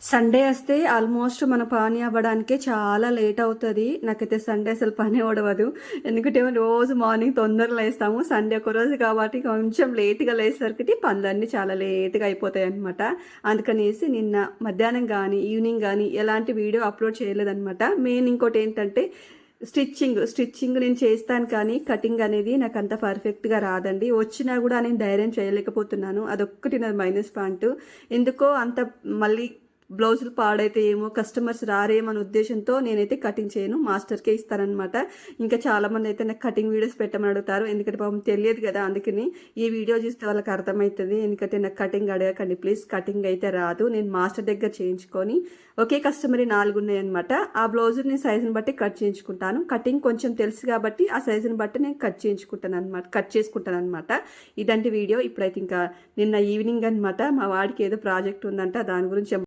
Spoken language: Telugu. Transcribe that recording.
సండే వస్తే ఆల్మోస్ట్ మన పని అవ్వడానికే చాలా లేట్ అవుతుంది. నాకైతే సండే అసలు పని ఓడవదు. ఎందుకంటే రోజు మార్నింగ్ తొందరగా లేస్తాము. సండే ఒకరోజు కాబట్టి కొంచెం లేట్‌గా లేసేసరికి పనులన్నీ చాలా లేట్‌గా అయిపోతాయన్నమాట. అందుకనేసి నిన్న మధ్యాహ్నం గానీ, ఈవినింగ్ గానీ ఎలాంటి వీడియో అప్‌లోడ్ చేయలేదన్నమాట. మెయిన్ ఇంకోటేంటంటే స్టిచ్చింగ్ నేను చేస్తాను కానీ కటింగ్ అనేది నాకంత పర్ఫెక్ట్‌గా రాదండి. వచ్చినా గూడా నేను ధైర్యం చేయలేకపోతున్నాను. అదొక్కటి నాది మైనస్ పాయింట్. ఎందుకో అంత మళ్ళీ బ్లౌజులు పాడైతాయేమో, కస్టమర్స్ రారేమో అనే ఉద్దేశంతో నేనైతే కటింగ్ చేయను. మాస్టర్‌కే ఇస్తాననమాట. ఇంకా చాలామంది అయితే నాకు కటింగ్ వీడియోస్ పెట్టమని అడుగుతారు. ఎందుకంటే పాపం తెలియదు కదా! అందుకని ఈ వీడియో చూస్తే వాళ్ళకి అర్థమైతది. ఎందుకంటే నాకు కటింగ్ అడగకండి ప్లీజ్. కటింగ్ అయితే రాదు. నేను మాస్టర్ దగ్గర చేయించుకొని ఒకే కస్టమర్‌వి 4 ఉన్నాయన్నమాట. ఆ బ్లౌజులు నేను సైజుని బట్టి కట్ చేయించుకుంటాను. కటింగ్ కొంచెం తెలుసు కాబట్టి ఆ సైజుని బట్టి నేను కట్ చేసుకుంటానన్నమాట. ఇదంటి వీడియో. ఇప్పుడైతే ఇంకా నిన్న ఈవినింగ్ అనమాట మా వాడికి ఏదో ప్రాజెక్ట్ ఉందంట దాని గురించి